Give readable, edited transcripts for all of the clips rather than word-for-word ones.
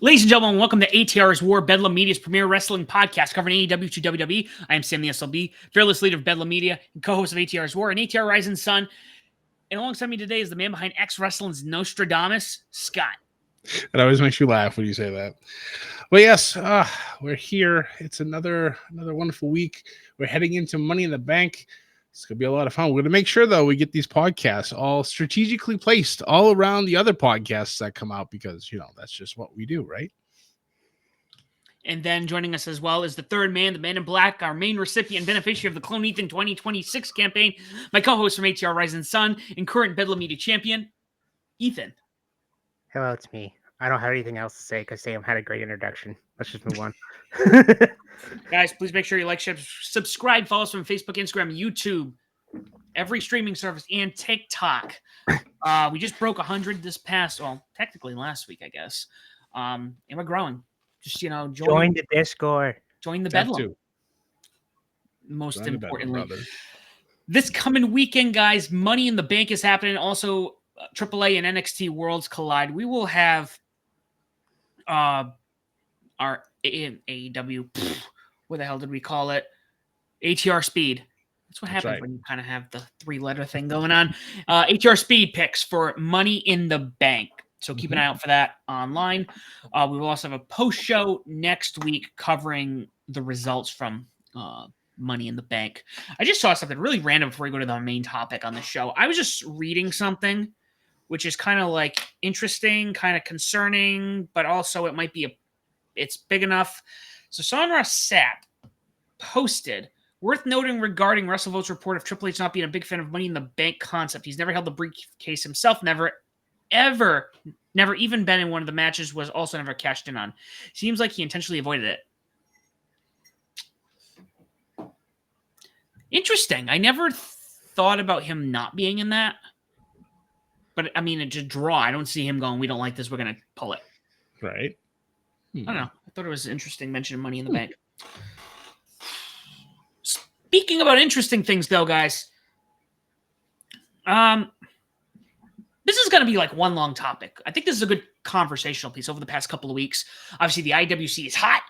Ladies and gentlemen, welcome to ATR's War, Bedlam Media's premier wrestling podcast covering AEW to WWE. I am Sam the SLB, fearless leader of Bedlam Media and co-host of ATR's War and ATR Rising Sun. And alongside me today is the man behind X Wrestling's Nostradamus, Scott. It always makes you laugh when you say that. But yes, we're here. It's another wonderful week. We're heading into Money in the Bank. It's going to be a lot of fun. We're going to make sure, though, we get these podcasts all strategically placed all around the other podcasts that come out because, that's just what we do, right? And then joining us as well is the third man, the man in black, our main recipient and beneficiary of the Clone Ethan 2026 campaign, my co-host from ATR Rising Sun and current Bedlam Media champion, Ethan. Hello, it's me. I don't have anything else to say because Sam had a great introduction. Let's just move on. Guys, please make sure you like, share, subscribe, follow us on Facebook, Instagram, YouTube, every streaming service, and TikTok. We just broke 100 this past, technically last week, I guess. And we're growing. Just, join the Discord. Join the Bedlam. Most importantly. This coming weekend, guys, Money in the Bank is happening. Also, AAA and NXT Worlds collide. We will have our AEW, what the hell did we call it? ATR Speed. That's what happens when you kind of have the three-letter thing going on. ATR Speed picks for Money in the Bank. So keep an eye out for that online. We will also have a post-show next week covering the results from Money in the Bank. I just saw something really random before we go to the main topic on the show. I was just reading something which is kind of like interesting, kind of concerning, but also it might be it's big enough. So Sonra Sap posted, worth noting regarding WrestleVote's report of Triple H not being a big fan of Money in the Bank concept. He's never held the briefcase himself, never even been in one of the matches, was also never cashed in on. Seems like he intentionally avoided it. Interesting. I never thought about him not being in that. But, I mean, it's a draw. I don't see him going, we don't like this, we're going to pull it. Right. I don't know. I thought it was interesting mentioning Money in the Bank. Speaking about interesting things, though, guys, this is going to be like one long topic. I think this is a good conversational piece over the past couple of weeks. Obviously, the IWC is hot.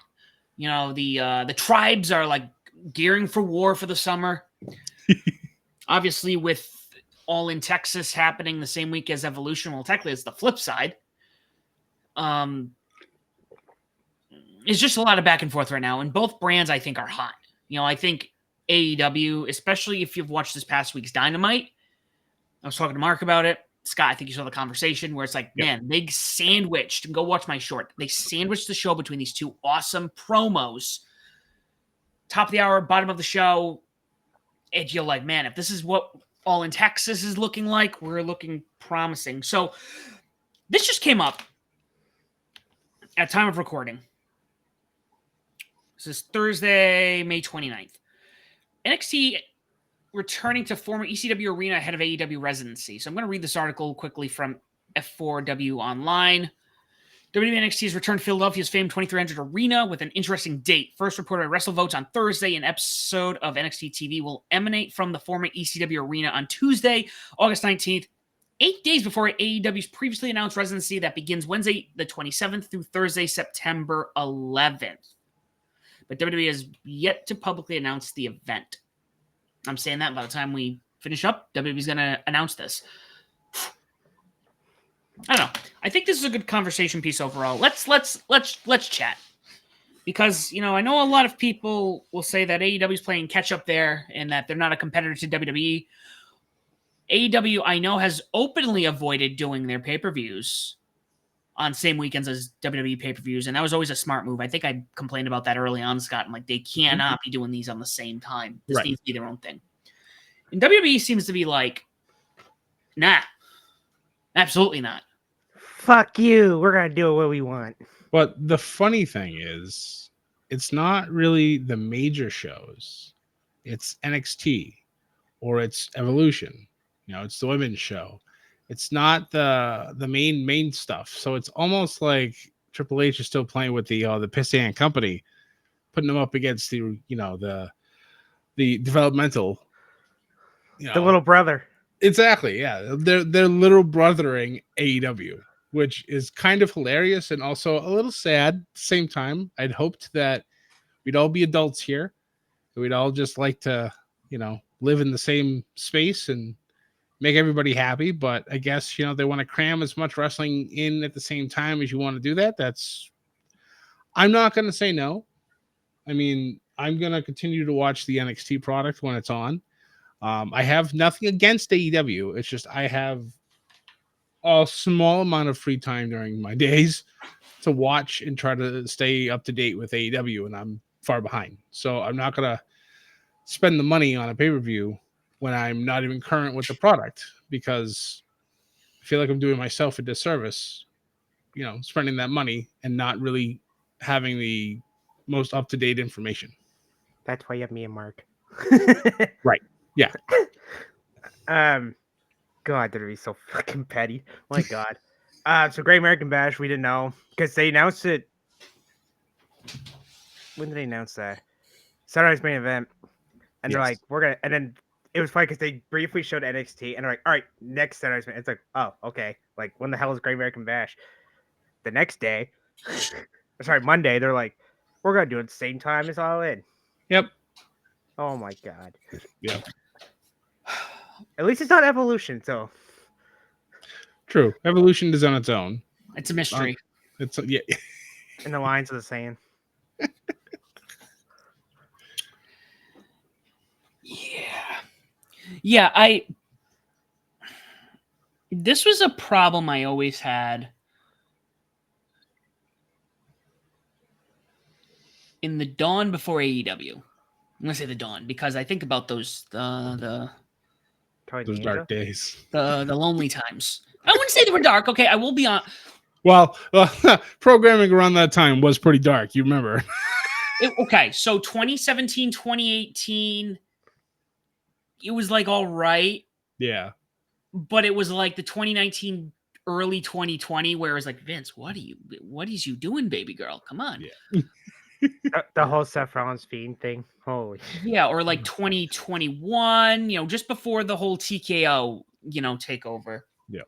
The tribes are like gearing for war for the summer. Obviously, with All in Texas happening the same week as Evolution, well, technically it's the flip side. It's just a lot of back and forth right now, and both brands I think are hot. I think AEW, especially if you've watched this past week's Dynamite. I was talking to Mark about it. Scott, I think you saw the conversation where it's like, man, they sandwiched, and go watch my short. They sandwiched the show between these two awesome promos. Top of the hour, bottom of the show. And you're like, man, if this is what All in Texas is looking like, we're looking promising. So this just came up at time of recording. This is Thursday, May 29th. NXT returning to former ECW arena ahead of AEW residency. So I'm going to read this article quickly from F4W Online. WWE NXT has returned to Philadelphia's famed 2300 Arena with an interesting date. First reported by WrestleVotes on Thursday. An episode of NXT TV will emanate from the former ECW Arena on Tuesday, August 19th, 8 days before AEW's previously announced residency that begins Wednesday the 27th through Thursday, September 11th. But WWE has yet to publicly announce the event. I'm saying that by the time we finish up, WWE's going to announce this. I don't know. I think this is a good conversation piece overall. Let's chat. Because, I know a lot of people will say that AEW is playing catch up there and that they're not a competitor to WWE. AEW, I know, has openly avoided doing their pay-per-views on same weekends as WWE pay-per-views, and that was always a smart move. I think I complained about that early on, Scott. I'm like, they cannot be doing these on the same time. This needs to be their own thing. And WWE seems to be like, nah, absolutely not. Fuck you. We're going to do what we want. But the funny thing is, it's not really the major shows. It's NXT or it's Evolution. It's the women's show. It's not the main stuff. So it's almost like Triple H is still playing with the Piston and Company, putting them up against the developmental, the little brother. Exactly, yeah. They're little brothering AEW. which is kind of hilarious and also a little sad at the same time. I'd hoped that we'd all be adults here. We'd all just like to, live in the same space and make everybody happy. But I guess, they want to cram as much wrestling in at the same time as you want to do that. I'm not going to say no. I mean, I'm going to continue to watch the NXT product when it's on. I have nothing against AEW. It's just I have a small amount of free time during my days to watch and try to stay up to date with AEW, and I'm far behind. So I'm not going to spend the money on a pay-per-view when I'm not even current with the product, because I feel like I'm doing myself a disservice, spending that money and not really having the most up-to-date information. That's why you have me and Mark. Right. Yeah. God, did it be so fucking petty? My God. So Great American Bash, we didn't know because they announced it. When did they announce that? Saturday's main event, and they're like, "We're gonna." And then it was funny because they briefly showed NXT, and they're like, "All right, next Saturday's main." It's like, "Oh, okay." Like, when the hell is Great American Bash? The next day, Monday, they're like, "We're gonna do it at the same time as All In." Yep. Oh my God. Yeah. At least it's not Evolution, so. True. Evolution is on its own. It's a mystery. And the lines are the same. Yeah. This was a problem I always had in the dawn before AEW. I'm gonna say the dawn because I think about those those dark days, the lonely times. I wouldn't say they were dark. Okay, I will be on. Well, programming around that time was pretty dark. You remember? Okay, so 2017, 2018, it was like all right. Yeah. But it was like the 2019, early 2020, where it was like, Vince, what is you doing, baby girl? Come on. Yeah. The whole Seth Rollins Fiend thing. Holy. Yeah, or like 2021, just before the whole TKO, takeover. Yeah.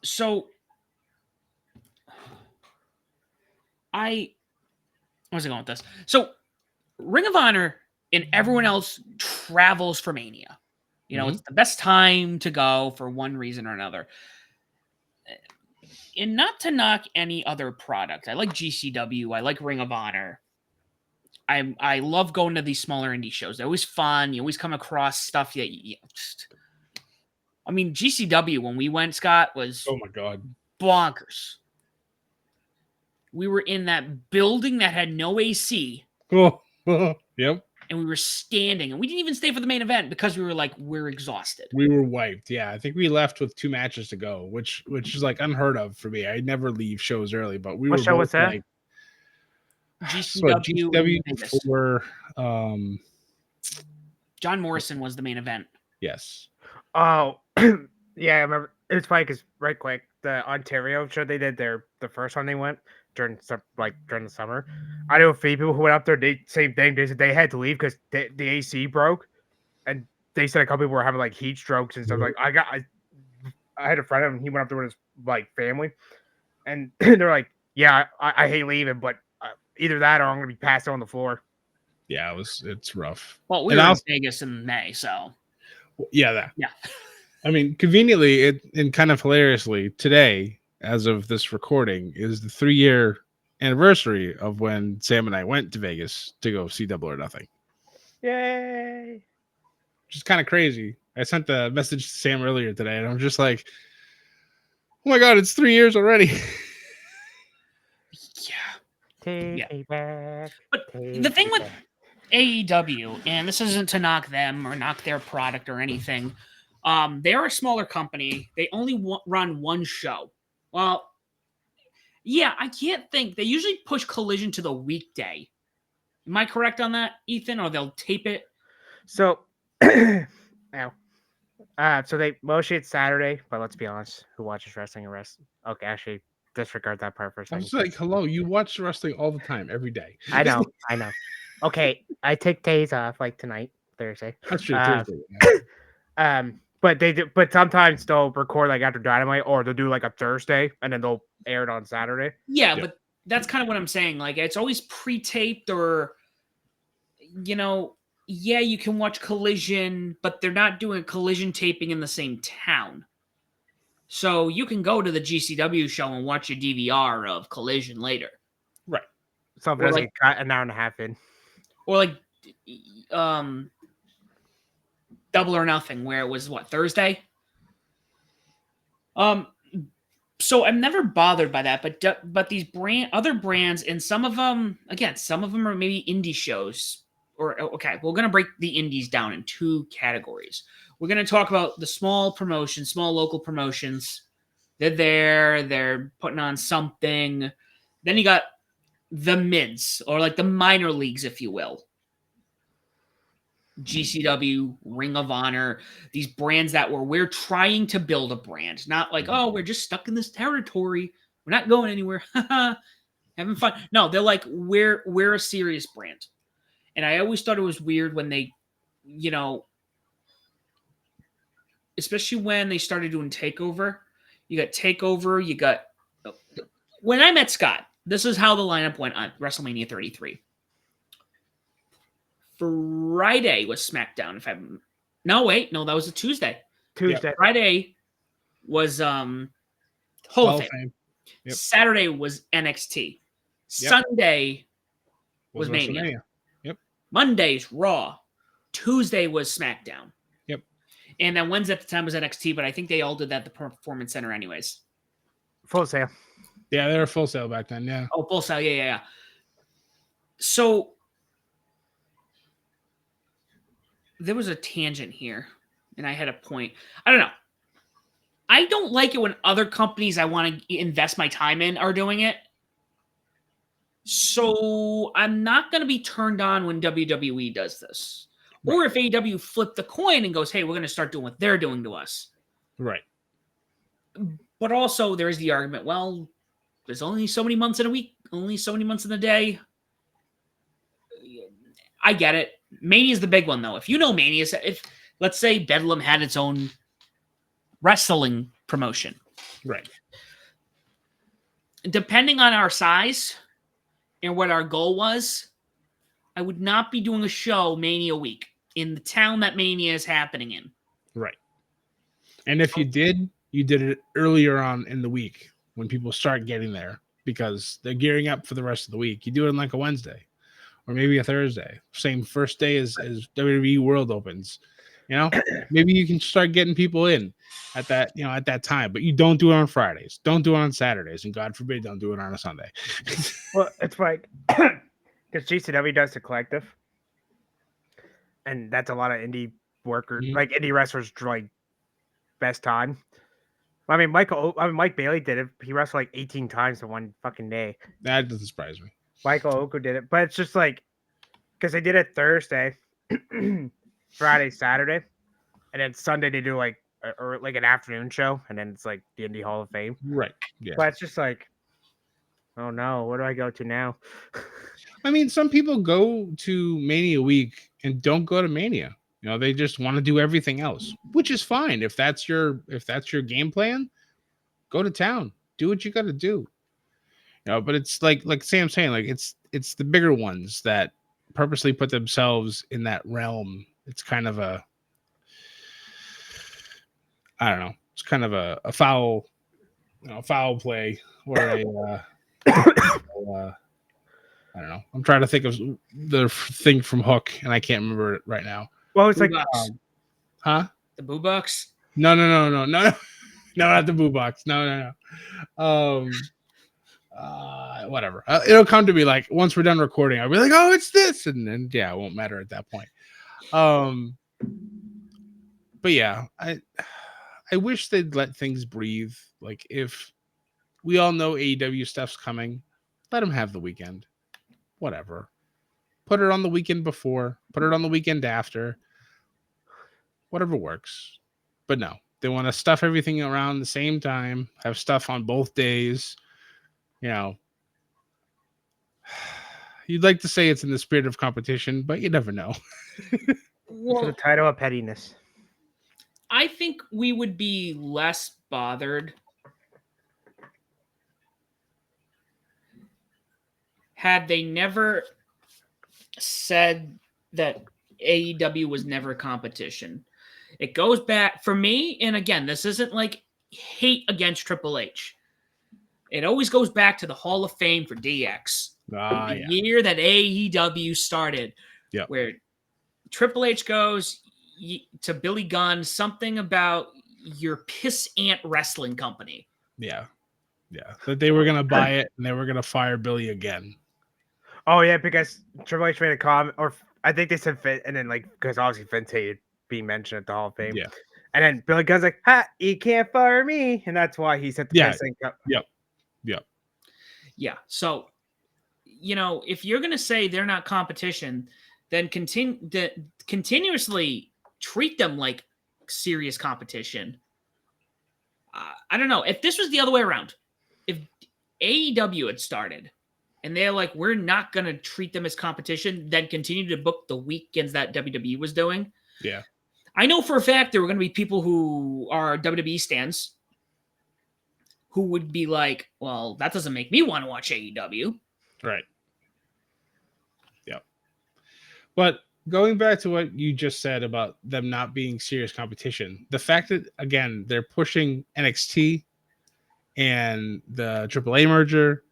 So where's I going with this? So Ring of Honor and everyone else travels for Mania. It's the best time to go for one reason or another. And not to knock any other product. I like GCW. I like Ring of Honor. I love going to these smaller indie shows. They're always fun. You always come across stuff that GCW, when we went, Scott, was oh my God, bonkers. We were in that building that had no AC. Oh, yep. And we were standing, and we didn't even stay for the main event because we were like, we're exhausted. We were wiped. Yeah, I think we left with 2 matches to go, which is like unheard of for me. I never leave shows early, but we what were show both was that? Like, GCW before John Morrison was the main event. Yes. Oh, yeah, I remember. It's funny because right quick, the Ontario show they did the first one they went during the summer. I know a few people who went up there. Same thing. They said they had to leave because the AC broke, and they said a couple people were having like heat strokes and stuff. Like I had a friend of him. He went up there with his family, and they're like, "Yeah, I hate leaving, but either that or I'm gonna be passed out on the floor." Yeah, it's rough. Well, we were in Vegas in May, so yeah, yeah. I mean, conveniently, and kind of hilariously, today, as of this recording, is the 3-year anniversary of when Sam and I went to Vegas to go see Double or Nothing. Yay! Which is kind of crazy. I sent the message to Sam earlier today, and I'm just like, oh my God, it's 3 years already. Yeah. But the thing with AEW, and this isn't to knock them or knock their product or anything, they're a smaller company. They only run one show. Well, yeah, I can't think. They usually push Collision to the weekday. Am I correct on that, Ethan? Or they'll tape it? So, so they mostly it's Saturday, but let's be honest, who watches wrestling? Okay, actually, disregard that part for a second. I was like, hello, you watch wrestling all the time, every day. I know. Okay, I take days off, like tonight, Thursday. That's true. Thursday. But But they do, but sometimes they'll record like after Dynamite, or they'll do like a Thursday and then they'll air it on Saturday. Yeah, Yep. but that's kind of what I'm saying. Like, it's always pre-taped, or yeah, you can watch Collision, but they're not doing Collision taping in the same town. So you can go to the GCW show and watch a DVR of Collision later. Right. So if it Or doesn't like- get cut an hour and a half in. Or like Double or Nothing, where it was Thursday? So I'm never bothered by that, but these other brands, and some of them are maybe indie shows. Or okay, we're gonna break the indies down in two categories. We're gonna talk about the small promotions, small local promotions. They're putting on something. Then you got the mids, or like the minor leagues, if you will. GCW, Ring of Honor, these brands that we're trying to build a brand, not like, oh, we're just stuck in this territory, we're not going anywhere, having fun. No, they're like, we're a serious brand. And I always thought it was weird when they, especially when they started doing Takeover. You got Takeover, when I met Scott, this is how the lineup went on WrestleMania 33. Friday was SmackDown. That was a Tuesday. Tuesday. Friday was Hall of Fame. Yep. Saturday was NXT. Yep. Sunday was Mania. Yep. Monday's Raw. Tuesday was SmackDown. Yep. And then Wednesday at the time was NXT, but I think they all did that at the Performance Center anyways. Full Sail. Yeah, they were Full Sail back then. Yeah. Oh, Full Sail. Yeah. So there was a tangent here, and I had a point. I don't know. I don't like it when other companies I want to invest my time in are doing it. So I'm not going to be turned on when WWE does this. Right. Or if AEW flipped the coin and goes, hey, we're going to start doing what they're doing to us. Right. But also there is the argument, well, there's only so many months in a week, only so many months in a day. I get it. Mania's the big one, though. If you know Mania, if let's say Bedlam had its own wrestling promotion, right? Depending on our size and what our goal was, I would not be doing a show Mania week in the town that Mania is happening in. Right. And if you did it earlier on in the week when people start getting there because they're gearing up for the rest of the week. You do it on like a Wednesday. Or maybe a Thursday, same first day as WWE World opens. Maybe you can start getting people in at that time, but you don't do it on Fridays. Don't do it on Saturdays, and God forbid, don't do it on a Sunday. Well, it's like because GCW does the collective, and that's a lot of indie workers, like indie wrestlers, like best time. I mean, Mike Bailey did it. He wrestled like 18 times in one fucking day. That doesn't surprise me. Michael Oku did it, but it's just like because they did it Thursday, Friday, Saturday, and then Sunday they do like an afternoon show, and then it's like the Indie Hall of Fame. Right. Yeah. But it's just like, oh no, where do I go to now? I mean, some people go to Mania week and don't go to Mania. They just want to do everything else, which is fine. If that's your game plan, go to town, do what you got to do. But it's like Sam's saying, like it's the bigger ones that purposely put themselves in that realm. It's kind of a, I don't know. It's kind of a foul, foul play or a, I don't know. I'm trying to think of the thing from Hook, and I can't remember it right now. Well, it's Boo like, Bucks. The Boo Bucks? No, not the Boo Bucks. No. Whatever. It'll come to me like once we're done recording. I'll be like, oh, it's this, and then it won't matter at that point. But yeah, I wish they'd let things breathe. Like if we all know AEW stuff's coming, let them have the weekend. Whatever. Put it on the weekend before. Put it on the weekend after. Whatever works. But no, they want to stuff everything around the same time. Have stuff on both days. You'd like to say it's in the spirit of competition, but you never know. Well, the title of pettiness. I think we would be less bothered had they never said that AEW was never competition. It goes back for me, and again, this isn't like hate against Triple H. It always goes back to the Hall of Fame for DX. The year that AEW started, where Triple H goes to Billy Gunn, something about your piss ant wrestling company. Yeah. That they were going to buy it and they were going to fire Billy again. Oh, yeah, because Triple H made a comment, or I think they said Finn, and then, like, because obviously Vince hated being mentioned at the Hall of Fame. Yeah. And then Billy Gunn's like, ha, you can't fire me. And that's why he said the pissing cup. Yeah. So, if you're going to say they're not competition, then continuously treat them like serious competition. I don't know. If this was the other way around, if AEW had started and they're like, we're not going to treat them as competition, then continue to book the weekends that WWE was doing. Yeah. I know for a fact there were going to be people who are WWE stans who would be like, well, that doesn't make me want to watch AEW. Right. Yep. But going back to what you just said about them not being serious competition, the fact that, again, they're pushing NXT and the AAA merger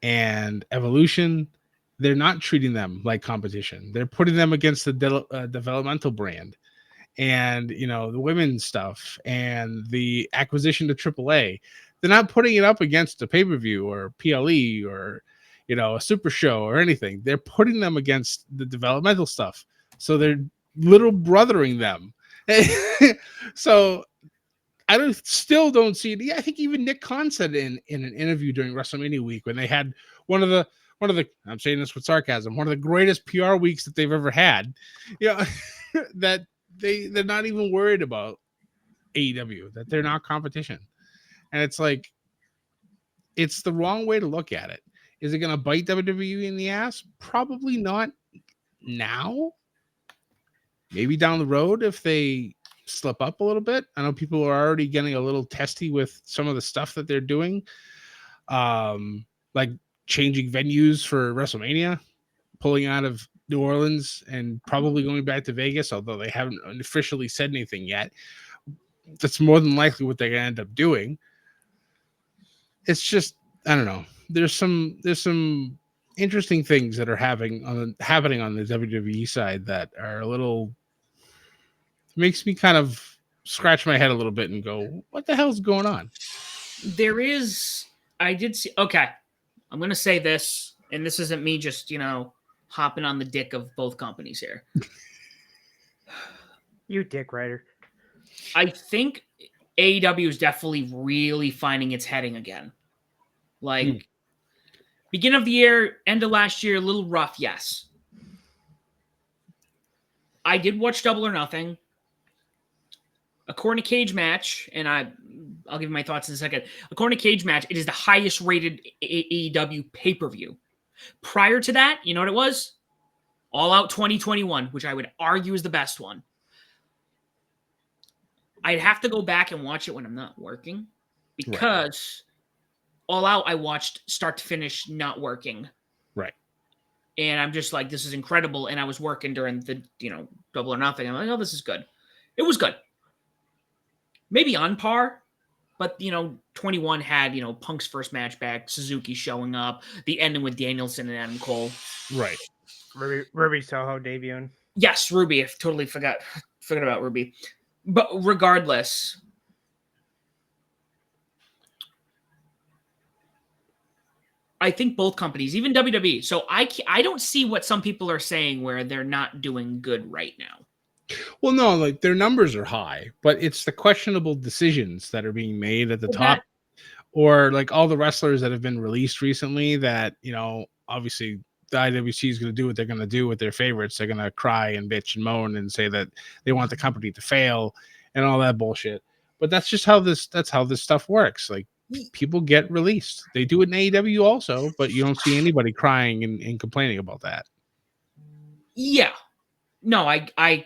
and Evolution, they're not treating them like competition. They're putting them against the developmental brand and, the women's stuff and the acquisition to AAA. They're not putting it up against a pay-per-view or PLE or, a super show or anything. They're putting them against the developmental stuff. So they're little brothering them. So I still don't see it. Yeah, I think even Nick Khan said in an interview during WrestleMania week when they had one of the I'm saying this with sarcasm, one of the greatest PR weeks that they've ever had. That they're not even worried about AEW, that they're not competition. And it's like, it's the wrong way to look at it. Is it going to bite WWE in the ass? Probably not now. Maybe down the road if they slip up a little bit. I know people are already getting a little testy with some of the stuff that they're doing. Like changing venues for WrestleMania, pulling out of New Orleans and probably going back to Vegas, although they haven't officially said anything yet. That's more than likely what they're going to end up doing. It's just, I don't know. There's some interesting things that are happening on the WWE side that are a little, makes me kind of scratch my head a little bit and go, what the hell's going on? I did see, okay, I'm going to say this, and this isn't me just, hopping on the dick of both companies here. You dick rider. I think AEW is definitely really finding its heading again. Like, beginning of the year, end of last year, a little rough, yes. I did watch Double or Nothing. According to Cage Match, and I'll give you my thoughts in a second. According to Cage Match, it is the highest rated AEW pay-per-view. Prior to that, you know what it was? All Out 2021, which I would argue is the best one. I'd have to go back and watch it when I'm not working because All Out I watched start to finish not working. Right. And I'm just like, this is incredible. And I was working during the, Double or Nothing. I'm like, oh, this is good. It was good. Maybe on par, but, 21 had, Punk's first match back, Suzuki showing up, the ending with Danielson and Adam Cole. Right. Ruby Soho debuting. Yes, Ruby. I totally forgot about Ruby. But regardless, I think both companies, even WWE. So I don't see what some people are saying where they're not doing good right now. Well, no, like their numbers are high, but it's the questionable decisions that are being made at the top, or like all the wrestlers that have been released recently that, obviously the IWC is going to do what they're going to do with their favorites. They're going to cry and bitch and moan and say that they want the company to fail and all that bullshit. But that's just how this stuff works. Like, people get released. They do it in AEW also, but you don't see anybody crying and complaining about that. Yeah. No, I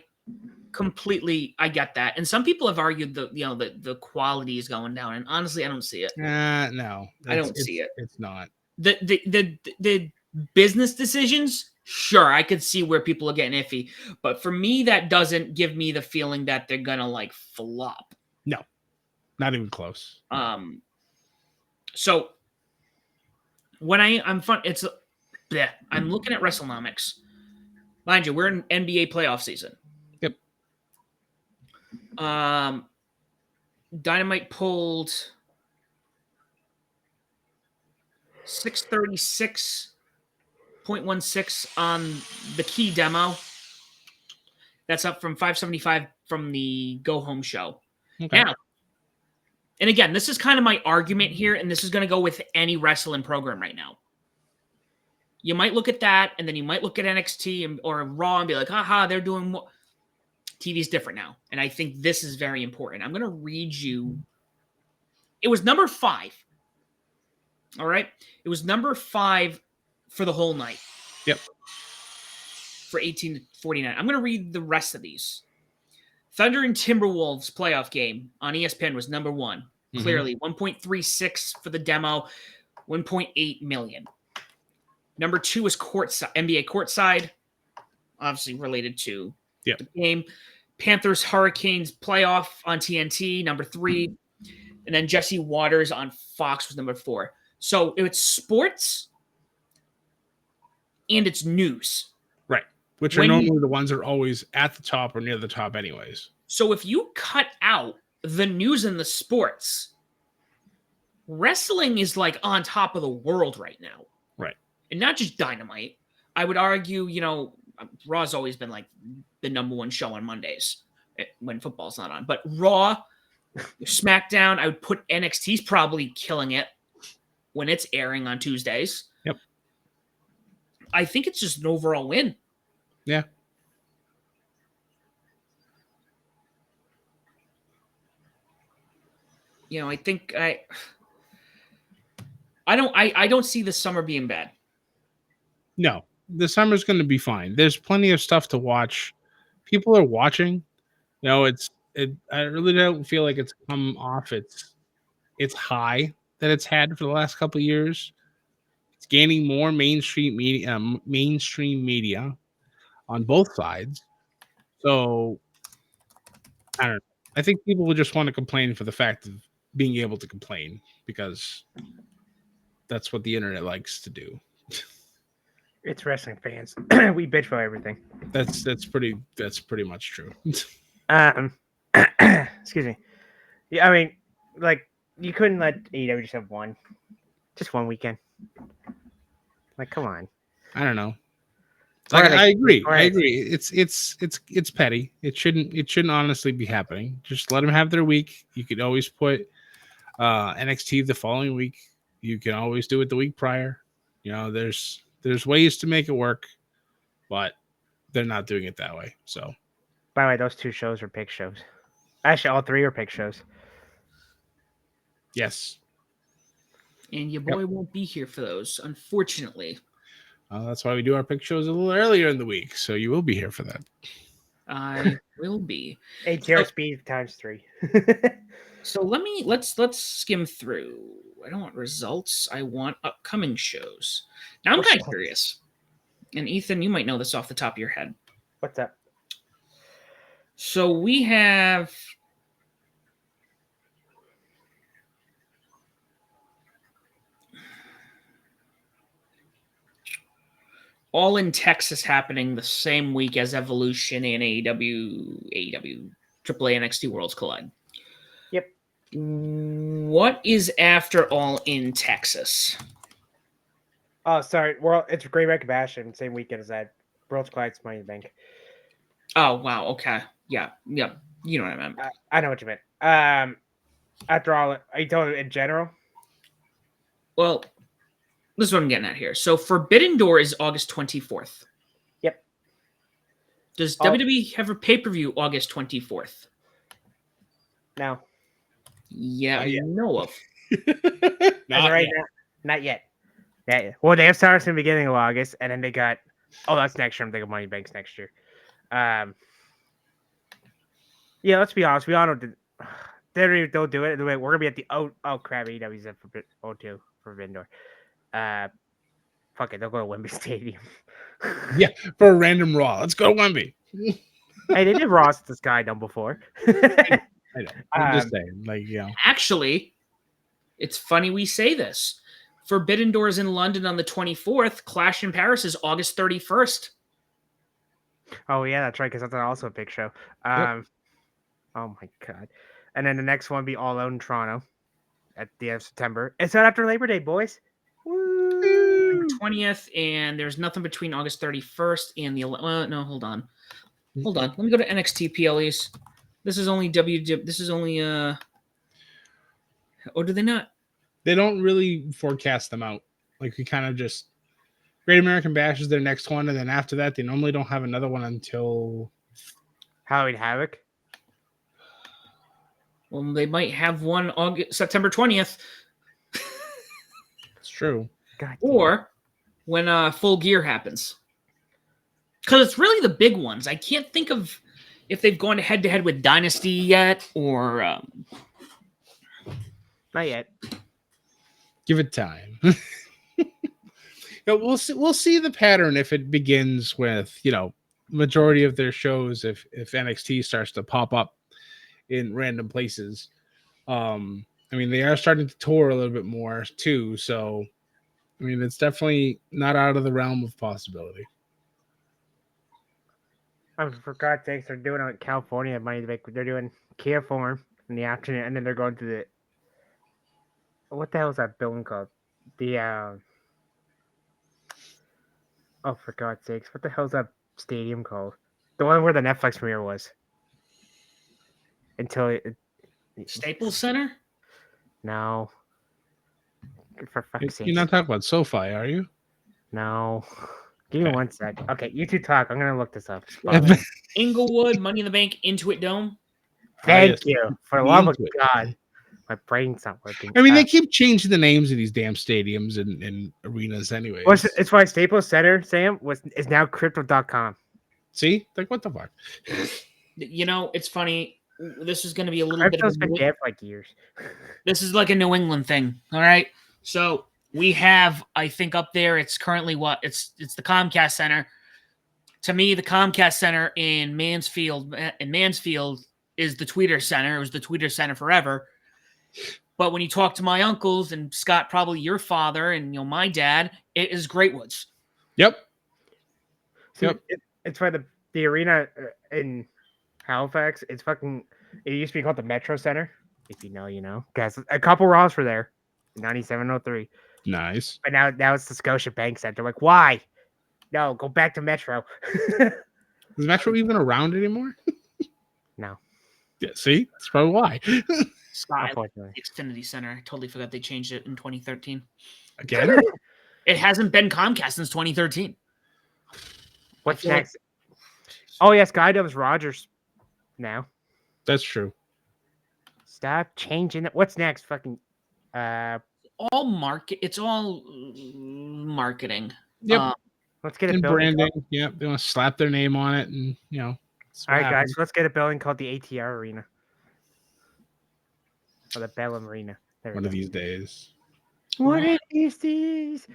completely. I get that, and some people have argued the quality is going down, and honestly, I don't see it. No, I don't see it. It's not. The business decisions, sure, I could see where people are getting iffy, but for me, that doesn't give me the feeling that they're gonna like flop. No, not even close. So when I'm fun, I'm looking at WrestleNomics. Mind you, we're in NBA playoff season. Yep. Dynamite pulled 636.16 on the key demo. That's up from 575 from the go home show. Okay. Now, and again, this is kind of my argument here, and this is going to go with any wrestling program right now. You might look at that, and then you might look at NXT or Raw and be like, haha, they're doing more. TV's different now, and I think this is very important. I'm going to read you. It was number 5. All right? It was number 5 for the whole night. Yep. For 18 to 49. I'm going to read the rest of these. Thunder and Timberwolves playoff game on ESPN was number 1. Mm-hmm. Clearly, 1.36 for the demo, 1.8 million. Number 2 was NBA Courtside, obviously related to the game. Panthers Hurricanes playoff on TNT, number 3. And then Jesse Waters on Fox was number 4. So it's sports and it's news. Right. Which are normally the ones that are always at the top or near the top anyways. So if you cut out the news and the sports, wrestling is like on top of the world right now. Right. And not just Dynamite. I would argue, Raw's always been like the number 1 show on Mondays when football's not on. But Raw, SmackDown, I would put NXT's probably killing it when it's airing on Tuesdays. Yep. I think it's just an overall win. Yeah. I think I don't see the summer being bad. No, the summer's going to be fine. There's plenty of stuff to watch. People are watching. I really don't feel like it's come off its high that it's had for the last couple of years. It's gaining more mainstream media on both sides. So I don't know. I think people will just want to complain for the fact of being able to complain because that's what the internet likes to do. It's wrestling fans. We bitch for everything. That's pretty much true. Excuse me. Yeah, I mean, like you couldn't let AEW just have one weekend. Like, come on. I don't know. Like, I agree. It's petty. It shouldn't honestly be happening. Just let them have their week. You could always put NXT the following week. You can always do it the week prior. There's ways to make it work, but they're not doing it that way. So, by the way, those 2 shows are pick shows. Actually, all 3 are pick shows. Yes. And your boy won't be here for those, unfortunately. That's why we do our pick shows a little earlier in the week, so you will be here for that. I will be. ATR speed times 3. So let's skim through. I don't want results. I want upcoming shows. Now I'm kind of curious. And Ethan, you might know this off the top of your head. What's up? So we have All in Texas happening the same week as Evolution and AEW, AAA NXT Worlds Collide. Yep. What is after All in Texas? Oh, sorry. Well, it's Great American Bash and same weekend as that. Worlds Collide's Money in the Bank. Oh, wow. Okay. Yeah. You know what I meant. I know what you meant. After all, are you talking in general? Well, this is what I'm getting at here. So Forbidden Door is August 24th. Yep. Does WWE have a pay-per-view August 24th? No. Yeah, I know of. Not yet. Yeah. Well, they have started in the beginning of August, and then they got. Oh, that's next year. I'm thinking Money Banks next year. Yeah, let's be honest. We all know they don't do it. We're gonna be at the crap. AEW's at O2 for Indoor. Fuck it, they'll go to Wembley Stadium. Yeah, for a random Raw. Let's go to Wembley. Hey, they did Ross the Sky Dome before. I know. I'm just saying, Actually, it's funny we say this. Forbidden Doors in London on the 24th. Clash in Paris is August 31st. Oh yeah, that's right, because that's also a big show. Yep. Oh my god. And then the next one be All Out in Toronto at the end of September. It's not after Labor Day, boys. Woo! 20th, and there's nothing between August 31st and the 11th. No, hold on. Let me go to NXT PLEs. This is only This is only oh, do they not? They don't really forecast them out. Like, we kind of just Great American Bash is their next one, and then after that, they normally don't have another one until Halloween Havoc. Well, they might have one September 20th. It's true. God or when Full Gear happens. Because it's really the big ones. I can't think of if they've gone head to head with Dynasty yet, or not yet. Give it time. We'll see the pattern if it begins with majority of their shows. If NXT starts to pop up in random places, I mean, they are starting to tour a little bit more too. So, I mean, it's definitely not out of the realm of possibility. For God's sakes, they're doing it in California. They're doing Kia Forum in the afternoon, and then they're going to the what the hell is that building called? The oh, for God's sakes, what the hell is that stadium called? The one where the Netflix premiere was. Staples Center? No. For fuck's sake. You're not talking about SoFi, are you? No. Give me 1 sec. Okay, you two talk. I'm gonna look this up. Inglewood, Money in the Bank, Intuit Dome. Thank you. For the love of God. My brain's not working. I mean, they keep changing the names of these damn stadiums and arenas anyway. It's why Staples Center, Sam, is now crypto.com. See? Like, what the fuck? It's funny. This is going to be a little Crypto's been dead for like years. This is like a New England thing. All right. So we have, I think up there, it's currently it's the Comcast Center. To me, the Comcast Center in Mansfield is the Tweeter Center. It was the Tweeter Center forever. But when you talk to my uncles and Scott, probably your father, and my dad, it is Great Woods. Yep. It's why the arena in Halifax, it used to be called the Metro Center. If you know, you know. Guys, a couple Raws were there in 9703. Nice. But now it's the Scotia Bank Center. Like, why? No, go back to Metro. Is Metro even around anymore? No. Yeah, see? That's probably why. Unfortunately. Xfinity Center. I totally forgot they changed it in 2013. Again? It hasn't been Comcast since 2013. What's next? Oh, yes, Skydome's Rogers now. That's true. Stop changing it. What's next? Fucking it's all marketing. Yep. Let's get a building branding. Yep. They want to slap their name on it, and all right, guys, let's get a building called the ATR Arena. Or the Bellum Arena. One of these days. One of these days.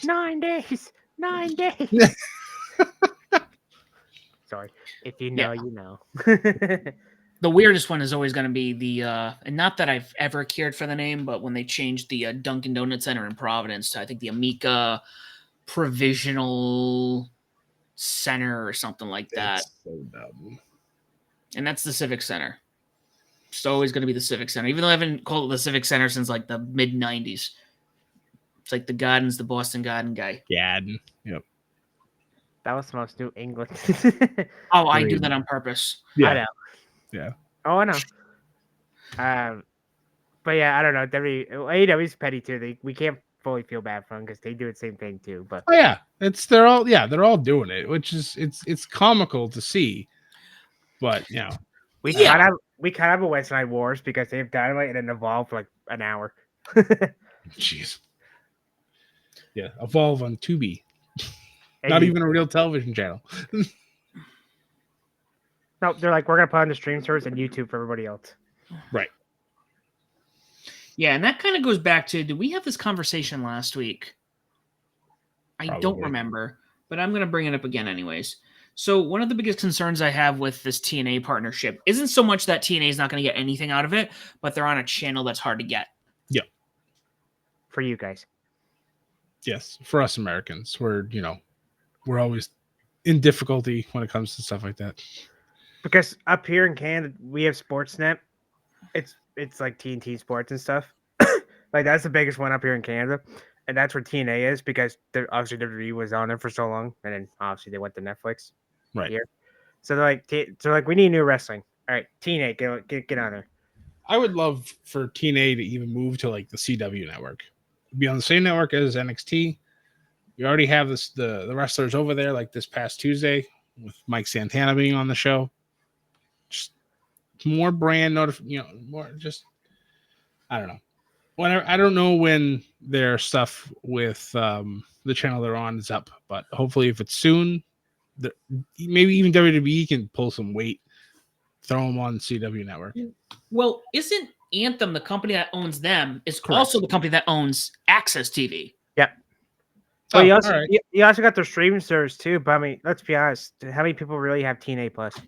9 days. 9 days. Sorry. If you know, you know. The weirdest one is always going to be the, and not that I've ever cared for the name, but when they changed the Dunkin' Donuts Center in Providence to, I think, the Amica Provisional Center or something like that. That's so dumb. And that's the Civic Center. It's always going to be the Civic Center, even though I haven't called it the Civic Center since like the mid 90s. It's like the Garden's the Boston Garden guy. Garden. Yep. That was the most New England. Oh, I do that on purpose. Yeah. I know. Yeah. Oh, I know. But yeah, I don't know. AEW's petty too. We can't fully feel bad for them because they do the same thing too. But oh yeah, they're all doing it, which is it's comical to see. But we kind of have a West Night Wars because they have Dynamite and then Evolve for like an hour. Jeez. Yeah, Evolve on Tubi. Not even a real television channel. No, they're like, we're gonna put on the stream service and YouTube for everybody else. Right. Yeah, and that kind of goes back to, did we have this conversation last week? I don't Probably. remember, but I'm going to bring it up again anyways. So one of the biggest concerns I have with this TNA partnership isn't so much that TNA is not going to get anything out of it, but they're on a channel that's hard to get. Yeah. For you guys. Yes, for us Americans, we're always in difficulty when it comes to stuff like that. Because up here in Canada, we have Sportsnet. It's like TNT Sports and stuff. Like that's the biggest one up here in Canada, and that's where TNA is because obviously WWE was on there for so long, and then obviously they went to Netflix. Right. Here. So they're like, we need new wrestling. All right, TNA, get on there. I would love for TNA to even move to like the CW network, be on the same network as NXT. You already have the wrestlers over there, like this past Tuesday with Mike Santana being on the show. Just more brand more just, I don't know. I don't know when their stuff with the channel they're on is up, but hopefully if it's soon, maybe even WWE can pull some weight, throw them on CW network. Well, isn't Anthem the company that owns them is Correct. also the company that owns Access TV? Yep. But you also got their streaming service too. But I mean, let's be honest. How many people really have TNA Plus?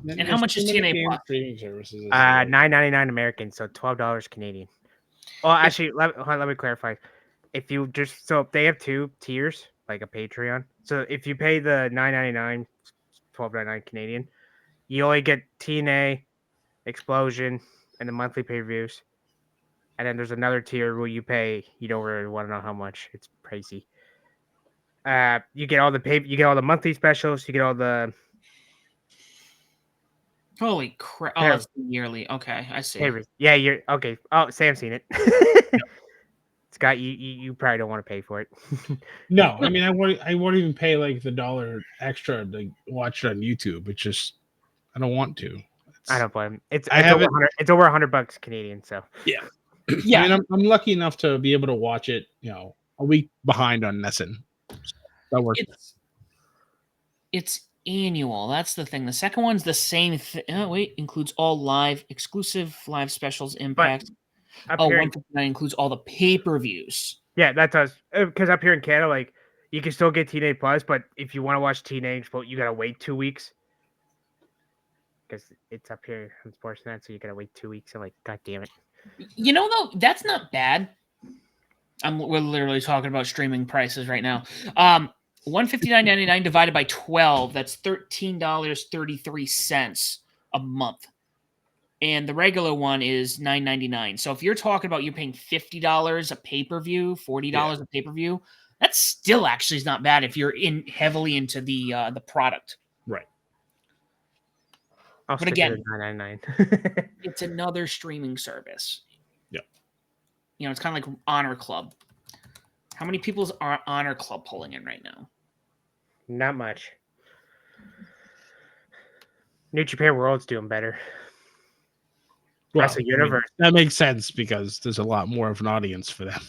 And how much is TNA Plus? Streaming services? $9.99 American, so $12 Canadian. Well, actually, let me clarify. If you they have two tiers, like a Patreon. So if you pay the $9.99, $12.99 Canadian, you only get TNA, Explosion, and the monthly pay-per-views. And then there's another tier where you pay, you don't really want to know how much. It's pricey. You get all the monthly specials, you get all the Holy crap. Oh, that's yearly. Okay, I see. Yeah, you're okay. Oh, Sam's seen it. Yep. Scott, you probably don't want to pay for it. No, I mean I won't even pay like the $1 extra to watch it on YouTube. It's just I don't want to. I don't blame him. It's over $100 Canadian. So yeah. I mean, I'm lucky enough to be able to watch it, a week behind on Nessun. That works. It's annual. That's the thing. The second one's the same thing. Oh, wait, includes all exclusive live specials, Impact. 159 includes all the pay-per-views. Yeah, that does. Because up here in Canada, like, you can still get TNA Plus, but if you want to watch TNA, you got to wait 2 weeks. Because it's up here on Sportsnet, so you got to wait 2 weeks. I'm like, God damn it. Though, that's not bad. We're literally talking about streaming prices right now. $159.99 divided by 12, that's $13.33 a month. And the regular one is $9.99. So if you're talking about you're paying $50 a pay-per-view, $40 a pay-per-view, that still actually is not bad if you're heavily into the product. Right. But again, $9.99. It's another streaming service. Yeah. It's kind of like Honor Club. How many people's Honor Club pulling in right now? Not much. New Japan World's doing better. Wrestle Universe. That makes sense because there's a lot more of an audience for them.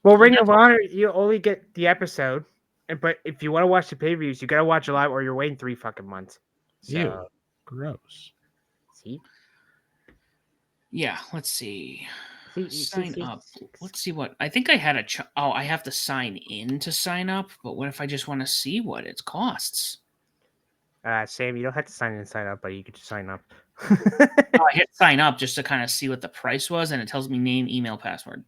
Well, Ring of Honor, you only get the episode, but if you want to watch the pay-per-views, you got to watch a live or you're waiting 3 fucking months. So, ew, gross. See? Yeah, let's see. Sign up. Let's see what I think I had I have to sign in to sign up, but what if I just want to see what it costs? Sam, you don't have to sign in and sign up, but you could just sign up. I hit sign up just to kind of see what the price was, and it tells me name, email, password.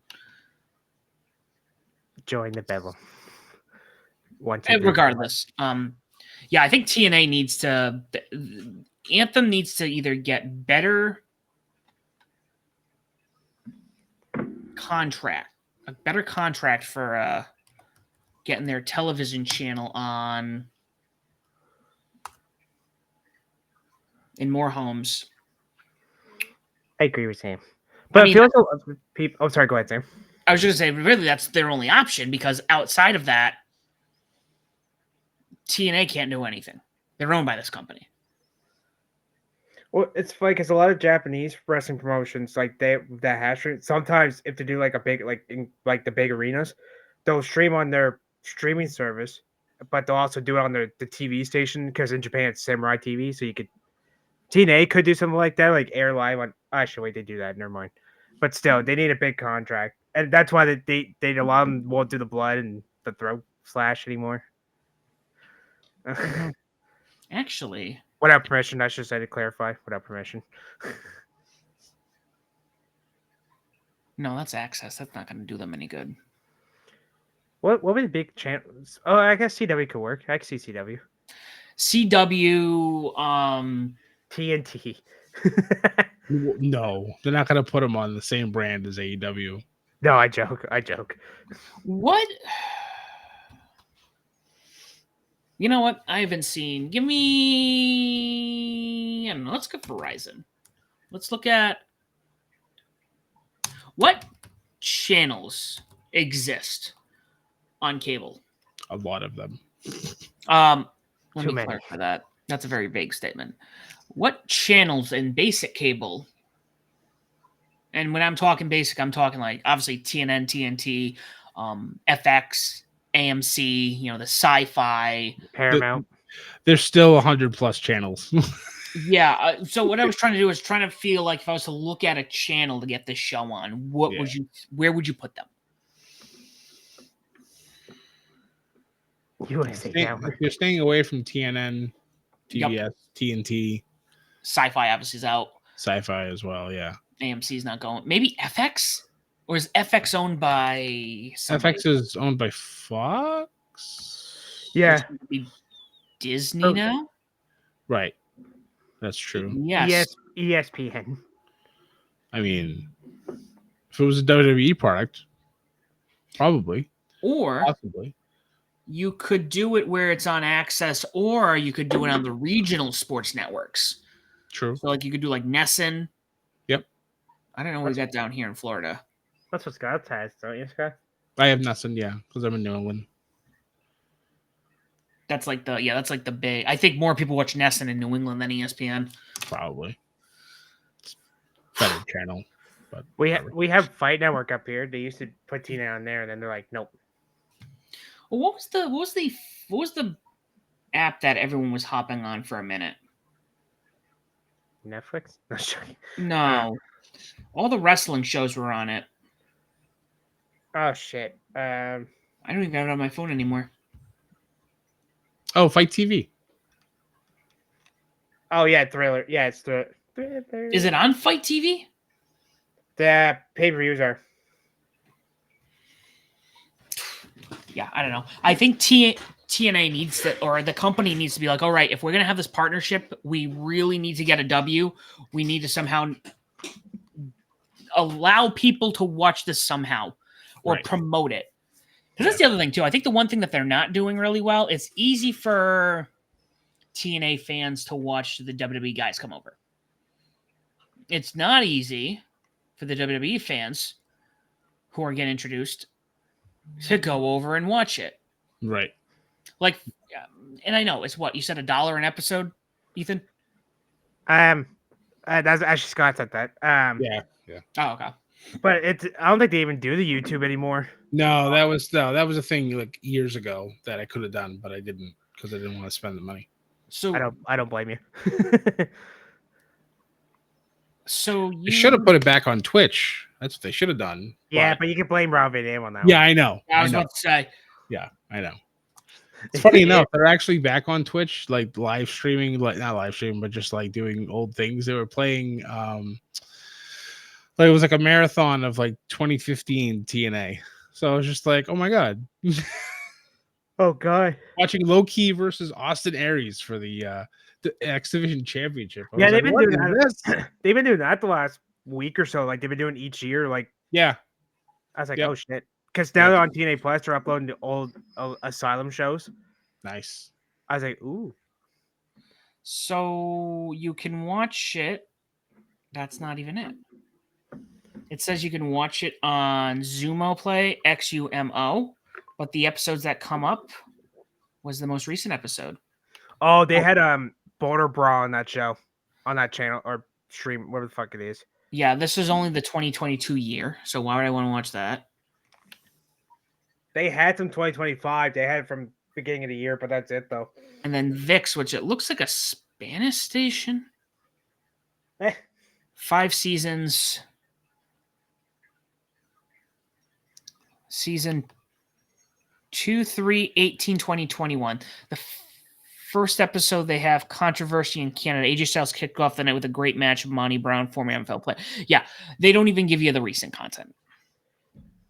Join the Bevel. Regardless, I think TNA needs to. Anthem needs to either get better a better contract for getting their television channel on in more homes. I agree with Sam. But I feel like oh, sorry, go ahead, Sam. I was just going to say, really, that's their only option because outside of that, TNA can't do anything. They're owned by this company. Well, it's funny because a lot of Japanese wrestling promotions, like that sometimes if they do like a big, in the big arenas, they'll stream on their streaming service, but they'll also do it on the TV station because in Japan it's Samurai TV, so you could TNA could do something like that, like air live on. Actually, wait, they do that. Never mind. But still, they need a big contract, and that's why they a lot of them won't do the blood and the throat slash anymore. Actually, Without permission, I should say to clarify. Without permission. no, that's Access. That's not going to do them any good. What were the big channels? Oh, I guess CW could work. I can see CW. CW, TNT. No, they're not going to put them on the same brand as AEW. No, I joke. I joke. What? You know what? I haven't seen. Give me. I don't know. Let's go Verizon. Let's look at what channels exist on cable. A lot of them. Let Too me many. clarify that. That's a very vague statement. What channels in basic cable? And when I'm talking basic, I'm talking like obviously TNN, TNT, FX, AMC. You know, the Sci-Fi. Paramount. There's still 100 plus channels. Yeah. So what I was trying to do is trying to feel like if I was to look at a channel to get this show on, what would you? Where would you put them? USA Network. If you're staying away from TNN, TBS, TNT, Sci-Fi obviously is out. Sci-Fi as well. Yeah. AMC's not going. Maybe FX, or is FX owned by somebody? FX is owned by Fox. Yeah. Disney Oh. now. Right. That's true. Yes. ESPN. I mean, if it was a WWE product, probably. Or Possibly. you could do it where it's on Access, or you could do it on the regional sports networks. True. So like you could do like Nesson. Yep. I don't know what we got down here in Florida. That's what Scott has, don't you, Scott? I have nothing, yeah, because I'm in New England. That's like the big. I think more people watch Nesson in New England than ESPN. Probably. It's a better channel. But We have Fight Network up here. They used to put Tina on there, and then they're like, nope. Well, what was the app that everyone was hopping on for a minute? Netflix? No, sorry. No, all the wrestling shows were on it. Oh shit. I don't even have it on my phone anymore. Oh, Fight TV. Oh yeah, Thriller. Yeah, it's Thriller. Is it on Fight TV? The pay-per-views are. Yeah, I don't know. I think TNA needs to, or the company needs to be like, all right, if we're going to have this partnership, we really need to get a W. We need to somehow allow people to watch this somehow or promote it. Because that's the other thing, too. I think the one thing that they're not doing really well, it's easy for TNA fans to watch the WWE guys come over. It's not easy for the WWE fans who are getting introduced to go over and watch it. Right. Like, and I know it's what you said, $1 an episode, Ethan. That's actually Scott said that. Yeah. Oh, okay. But I don't think they even do the YouTube anymore. No, that was a thing like years ago that I could have done, but I didn't because I didn't want to spend the money. So I don't blame you. So you should have put it back on Twitch. That's what they should have done. Yeah, but you can blame Rob Van Dam on that. Yeah, I know. I was about to say. Yeah, I know. It's funny enough, they're actually back on Twitch, like live streaming, like not live streaming, but just like doing old things. They were playing like it was like a marathon of like 2015 TNA. So I was just like, oh my god. Oh god. Watching Low Key versus Austin Aries for the X Division Championship. Yeah, they've been doing that. They've been doing that the last week or so. Like they've been doing each year. Like yeah. I was like, oh shit. Because now they're on TNA Plus, they're uploading the old Asylum shows. Nice. I was like, ooh. So you can watch it. That's not even it. It says you can watch it on Xumo Play, XUMO, but the episodes that come up was the most recent episode. Oh, they had Border Brawl on that show, on that channel or stream, whatever the fuck it is. Yeah, this is only the 2022 year, so why would I want to watch that? They had some 2025. They had it from beginning of the year, but that's it though. And then VIX, which it looks like a Spanish station. 5 seasons. Season 2, 3, 18, 20, 21. The first episode, they have controversy in Canada. AJ Styles kicked off the night with a great match of Monty Brown, former NFL player. Yeah, they don't even give you the recent content.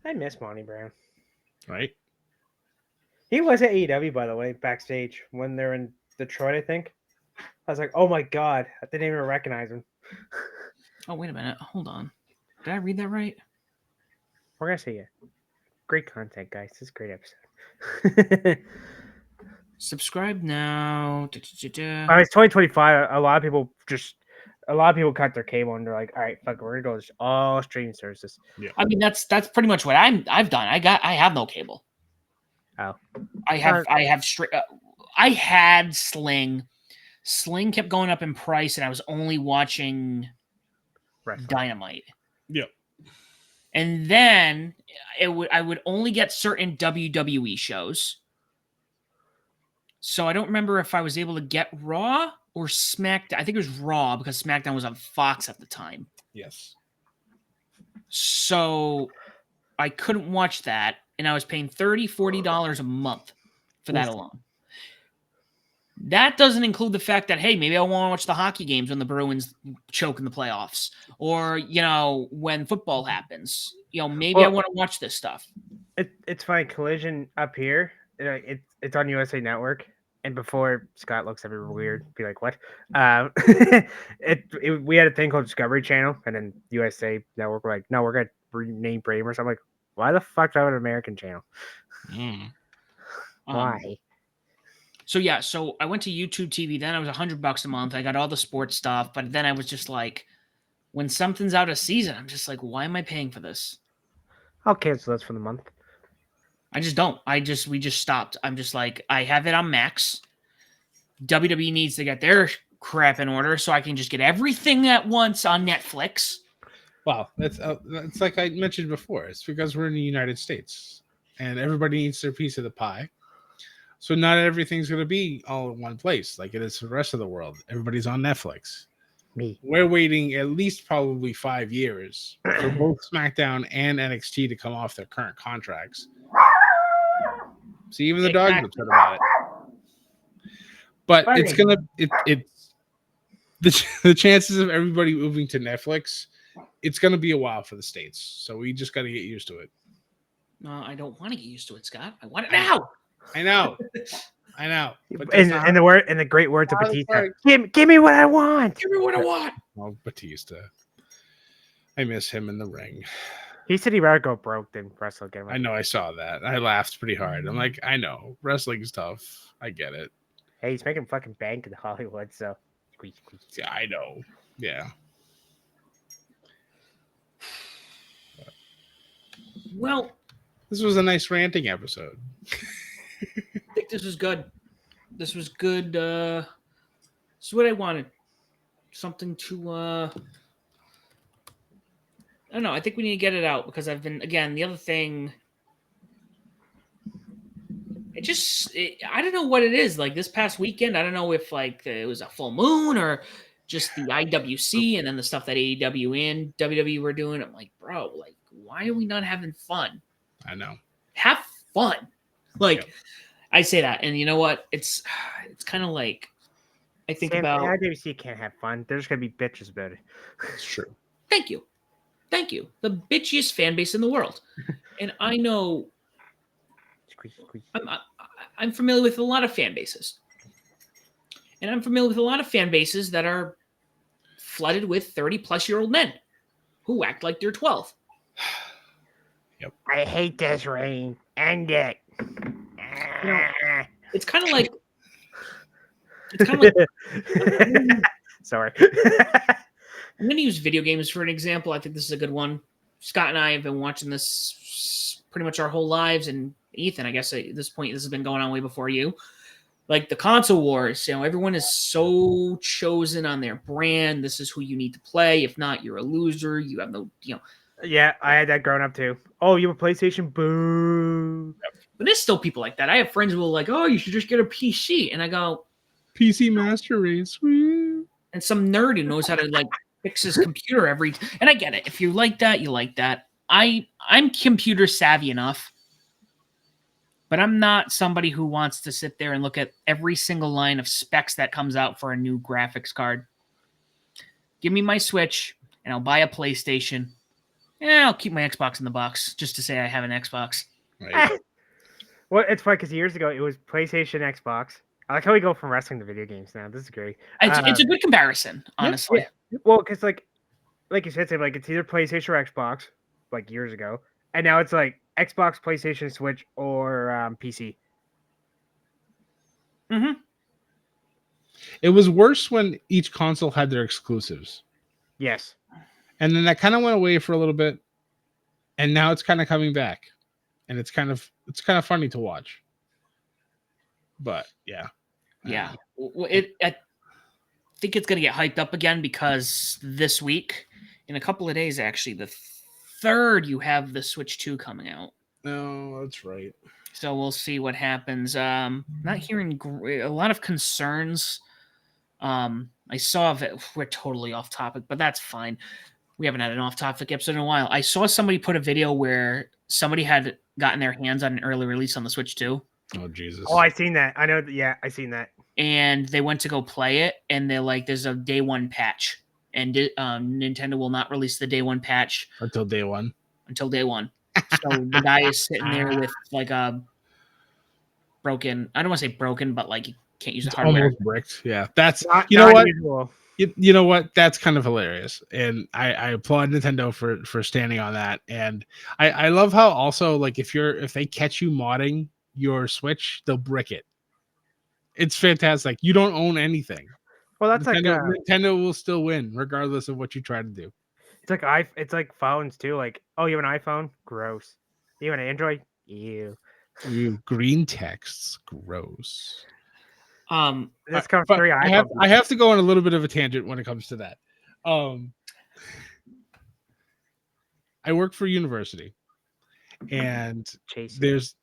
I miss Monty Brown. Right? He was at AEW, by the way, backstage when they're in Detroit, I think. I was like, oh my God, I didn't even recognize him. Oh, wait a minute. Hold on. Did I read that right? We're going to see it. Great content, guys. This is a great episode. Subscribe now. I mean, it's 2025. A lot of people cut their cable and they're like, all right, fuck it, we're going to go all streaming services. Yeah. I mean, that's pretty much what I've done. I have no cable. Oh. I had Sling. Sling kept going up in price, and I was only watching Wrestling. Dynamite. Yep. And then I would only get certain WWE shows. So I don't remember if I was able to get Raw or SmackDown. I think it was Raw because SmackDown was on Fox at the time. Yes. So I couldn't watch that, and I was paying $30, $40 a month for that alone. That doesn't include the fact that, hey, maybe I want to watch the hockey games when the Bruins choke in the playoffs, or, when football happens. Maybe I want to watch this stuff. It's funny. Collision up here, it's on USA Network. And before Scott looks at me weird, be like, what? We had a thing called Discovery Channel, and then USA Network were like, no, we're going to rename Bramers. I'm like, why the fuck do I have an American channel? Why? So I went to YouTube TV. Then I was $100 a month. I got all the sports stuff, but then I was just like, when something's out of season, I'm just like, why am I paying for this? I'll cancel this for the month. I just don't. We just stopped. I'm just like, I have it on Max. WWE needs to get their crap in order so I can just get everything at once on Netflix. Well, that's like I mentioned before. It's because we're in the United States and everybody needs their piece of the pie. So not everything's going to be all in one place like it is for the rest of the world. Everybody's on Netflix. Me. We're waiting at least probably 5 years for both SmackDown and NXT to come off their current contracts. See, even the dogs upset about it. But it's gonna the chances of everybody moving to Netflix, it's gonna be a while for the States. So we just got to get used to it. No, I don't want to get used to it, Scott. I want it now. I know. But in the great words of Batista, give me what I want. Give me what I want. Oh, Batista. I miss him in the ring. He said he'd rather go broke than wrestle again. I know, I saw that. I laughed pretty hard. I'm like, I know. Wrestling's tough. I get it. Hey, he's making fucking bank in Hollywood, so. Yeah, I know. Yeah. Well, this was a nice ranting episode. I think this was good. This was good. This is what I wanted. Something to I don't know. I think we need to get it out because I've been, again, the other thing, I don't know what it is. Like this past weekend, I don't know if like it was a full moon or just the IWC and then the stuff that AEW and WWE were doing. I'm like, bro, like, why are we not having fun? I know. Have fun. Like, I say that, and you know what? It's kind of like I think about IWC can't have fun. They're just gonna be bitches about it. It's true. Thank you. The bitchiest fan base in the world, and I know I'm familiar with a lot of fan bases, and I'm familiar with a lot of fan bases that are flooded with 30-plus-year-old men who act like they're 12. Yep. I hate this rain. End it. It's kind of like. Sorry. I'm going to use video games for an example. I think this is a good one. Scott and I have been watching this pretty much our whole lives, and Ethan, I guess at this point, this has been going on way before you. Like the console wars, everyone is so chosen on their brand. This is who you need to play. If not, you're a loser. You have no, Yeah, I had that growing up too. Oh, you have a PlayStation? Boo. But there's still people like that. I have friends who are like, "Oh, you should just get a PC," and I go, PC Master Race. Woo. and some nerd who knows how to like fix his computer and I get it. If you like that, you like that. I'm computer savvy enough, but I'm not somebody who wants to sit there and look at every single line of specs that comes out for a new graphics card. Give me my Switch and I'll buy a PlayStation. Yeah, I'll keep my Xbox in the box just to say I have an Xbox. Right. Well, it's funny because years ago it was PlayStation, Xbox. I like how we go from wrestling to video games now. This is great. It's a good comparison, honestly. Yeah. Well, because like you said, Sam, like it's either PlayStation or Xbox, like years ago, and now it's like Xbox, PlayStation, Switch, or PC. Mm-hmm. It was worse when each console had their exclusives. Yes. And then that kind of went away for a little bit. And now it's kind of coming back. And it's kind of funny to watch. But yeah. Yeah. I think it's going to get hyped up again because this week, in a couple of days, actually, the 3rd, you have the Switch 2 coming out. No, that's right. So we'll see what happens. Not hearing a lot of concerns. I saw that we're totally off topic, but that's fine. We haven't had an off topic episode in a while. I saw somebody put a video where somebody had gotten their hands on an early release on the Switch 2. Oh, Jesus. Oh, I seen that. I know. Yeah, I seen that. And they went to go play it, and they're like, there's a day one patch. And Nintendo will not release the day one patch until day one. So the guy is sitting there with like a broken, I don't want to say broken, but like you can't use the hardware. Almost bricked. Yeah. That's, not what? Usual. You know what? That's kind of hilarious. And I applaud Nintendo for standing on that. And I love how also, like, if they catch you modding your Switch, they'll brick it. It's fantastic. You don't own anything. Well, that's Nintendo will still win regardless of what you try to do. It's like phones too. Like, oh, you have an iPhone? Gross. You have an Android? Ew. Green texts, gross. This comes three I have to go on a little bit of a tangent when it comes to that. I work for a university, and there's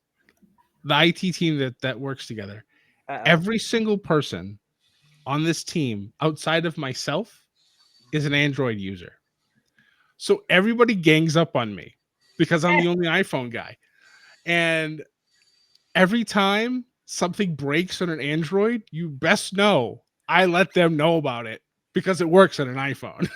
the IT team that works together. Uh-oh. Every single person on this team outside of myself is an Android user. So everybody gangs up on me because I'm the only iPhone guy. And every time something breaks on an Android, you best know I let them know about it because it works on an iPhone.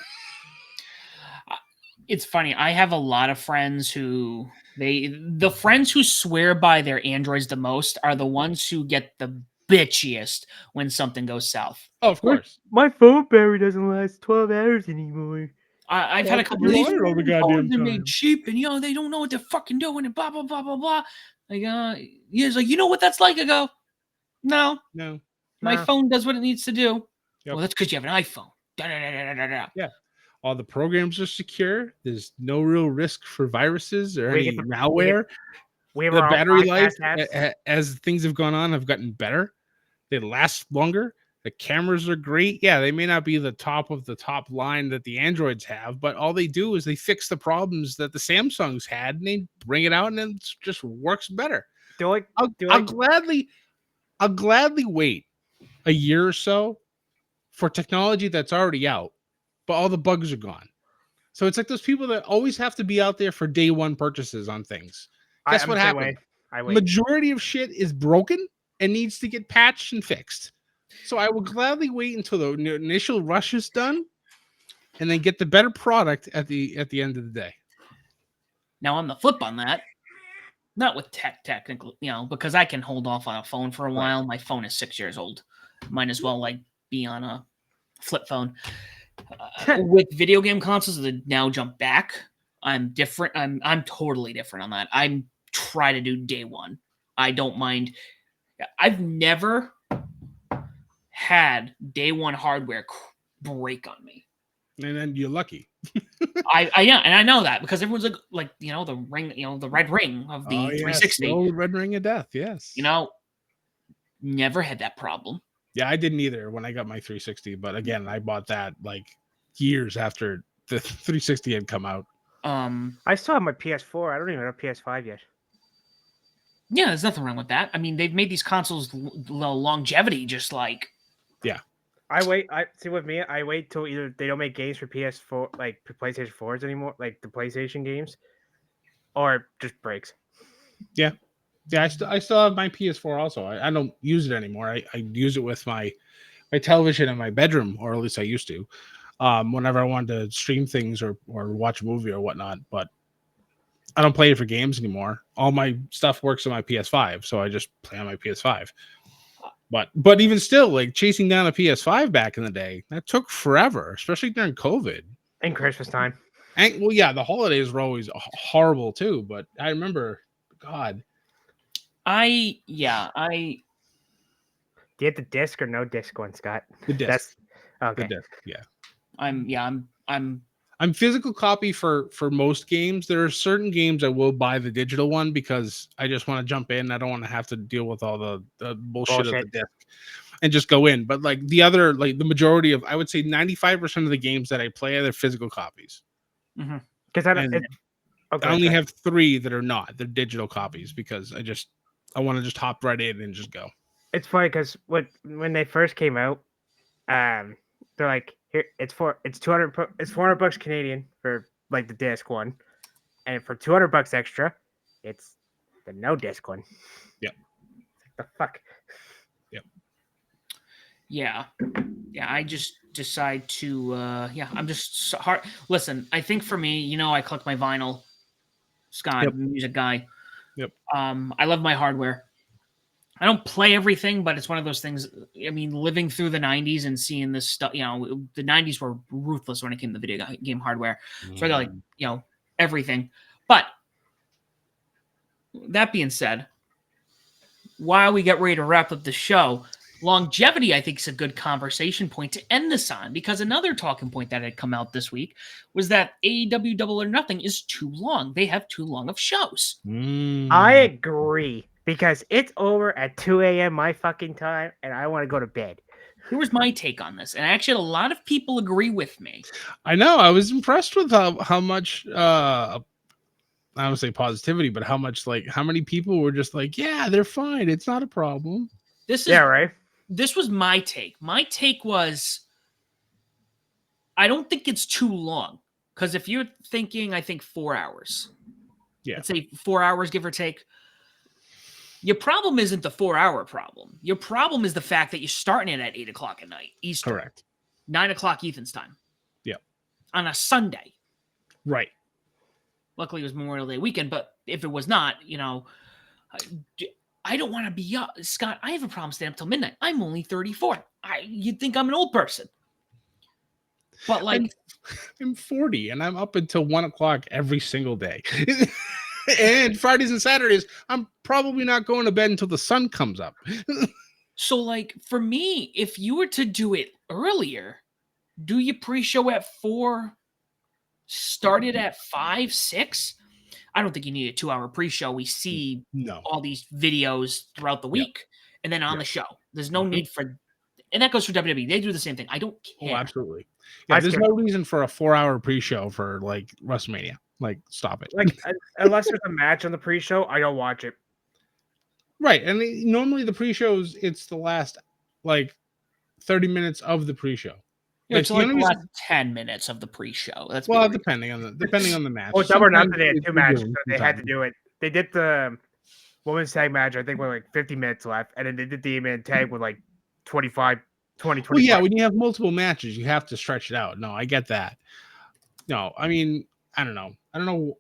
It's funny. I have a lot of friends who the friends who swear by their Androids the most are the ones who get the bitchiest when something goes south. Oh, of course. My phone battery doesn't last 12 hours anymore. I've had a couple of these phones they made cheap, and they don't know what they're fucking doing, and blah blah blah blah blah. Like, he's like, you know what that's like? I go, no. My phone does what it needs to do. Yep. Well, that's because you have an iPhone. Yeah. All the programs are secure. There's no real risk for viruses or any malware. The battery life, as things have gone on, have gotten better. They last longer. The cameras are great. Yeah, they may not be the top of the top line that the Androids have, but all they do is they fix the problems that the Samsungs had, and they bring it out, and it just works better. I'll gladly wait a year or so for technology that's already out, but all the bugs are gone. So it's like those people that always have to be out there for day one purchases on things. Guess what happened? Majority of shit is broken and needs to get patched and fixed. So I will gladly wait until the initial rush is done and then get the better product at the end of the day. Now, on the flip on that, not with technically, because I can hold off on a phone for a while. Right. My phone is 6 years old. Might as well be on a flip phone. With video game consoles that now jump back, I'm different. I'm totally different on that. I try to do day one. I don't mind. I've never had day one hardware break on me. And then you're lucky. And I know that because everyone's like the ring, the red ring of the 360. The red ring of death, yes. Never had that problem. Yeah, I didn't either when I got my 360, but again, I bought that like years after the 360 had come out. I still have my PS4. I don't even have a PS5 yet. Yeah, there's nothing wrong with that. I mean, they've made these consoles longevity just like. Yeah. I see with me. I wait till either they don't make games for PS4, like PlayStation 4s anymore, like the PlayStation games, or just breaks. Yeah. Yeah, I still have my PS4 also. I don't use it anymore. I use it with my television in my bedroom, or at least I used to. Whenever I wanted to stream things or watch a movie or whatnot, but I don't play it for games anymore. All my stuff works on my PS5, so I just play on my PS5. But even still, like chasing down a PS5 back in the day, that took forever, especially during COVID. And Christmas time. And well, yeah, the holidays were always horrible too. But I remember, God. Do you have the disc or no disc one, Scott? The disc. That's okay. The disc, yeah. I'm physical copy for most games. There are certain games I will buy the digital one because I just want to jump in. I don't want to have to deal with all the bullshit of the disc and just go in. But like the other, like the majority of, I would say 95% of the games that I play are physical copies. Because I only have 3 that are not. They're digital copies because I want to just hop right in and just go. It's funny because when they first came out, they're like, here it's $400 Canadian for like the disc one, and for $200 extra, it's the no disc one. Yep. The fuck. Yep. Yeah. I just decide to. I'm just hard. Listen, I think for me, I collect my vinyl. Scott, Yep. music guy. Yep. I love my hardware. I don't play everything, but it's one of those things. I mean, living through the 90s and seeing this stuff, the 90s were ruthless when it came to video game hardware. So I got like, everything. But that being said, while we get ready to wrap up the show, longevity, I think, is a good conversation point to end this on, because another talking point that had come out this week was that AEW Double or Nothing is too long. They have too long of shows. I agree, because it's over at 2 a.m. my fucking time, and I want to go to bed. Here's my take on this, and actually a lot of people agree with me. I know. I was impressed with how much I would say positivity, but how many people were just like, yeah, they're fine. It's not a problem. Right. This was my take. My take was, I don't think it's too long. Because if you're thinking, I think 4 hours. Yeah. Let's say 4 hours, give or take. Your problem isn't the 4-hour problem. Your problem is the fact that you're starting it at 8 o'clock at night, Eastern. Correct. 9 o'clock Ethan's time. Yeah. On a Sunday. Right. Luckily, it was Memorial Day weekend, but if it was not, I don't want to be up. Scott, I have a problem staying up till midnight. I'm only 34. You'd think I'm an old person. But like... I'm 40, and I'm up until 1 o'clock every single day. And Fridays and Saturdays, I'm probably not going to bed until the sun comes up. So, like, for me, if you were to do it earlier, do you pre-show at 4, start it at 5, 6? I don't think you need a 2-hour pre-show. We see all these videos throughout the week, and then on the show. There's no need for... And that goes for WWE. They do the same thing. I don't care. Oh, absolutely. Yeah, there's no reason for a 4-hour pre-show for, like, WrestleMania. Like, stop it. Like, unless there's a match on the pre-show, I don't watch it. Right. And normally the pre-shows, it's the last, like, 30 minutes of the pre-show. Yeah, it's like the last 10 minutes of the pre-show. That's depending on the match. Well, Double or Nothing, they had 2 matches, so they had to do it. They did the women's tag match, I think, with like 50 minutes left, and then they did the man tag with like 20, 25. Well, yeah, when you have multiple matches, you have to stretch it out. No, I get that. No, I mean, I don't know.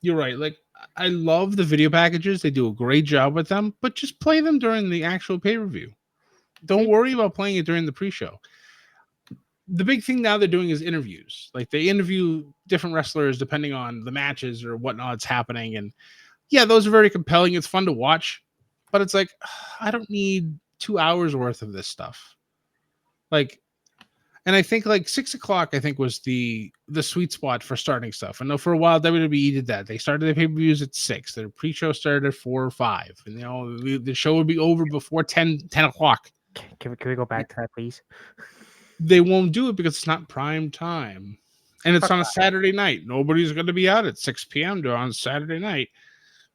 You're right. Like, I love the video packages. They do a great job with them, but just play them during the actual pay-per-view. Don't worry about playing it during the pre-show. The big thing now they're doing is interviews. Like, they interview different wrestlers depending on the matches or whatnot's happening. And yeah, those are very compelling. It's fun to watch, but it's like, I don't need 2 hours worth of this stuff. Like, and I think like 6 o'clock, I think, was the sweet spot for starting stuff. I know for a while WWE did that. They started their pay-per-views at 6. Their pre-show started at 4 or 5. And the show would be over before 10 o'clock. Can we go back to that, please? They won't do it because it's not prime time. And it's on a Saturday night. Nobody's going to be out at 6 p.m. on Saturday night.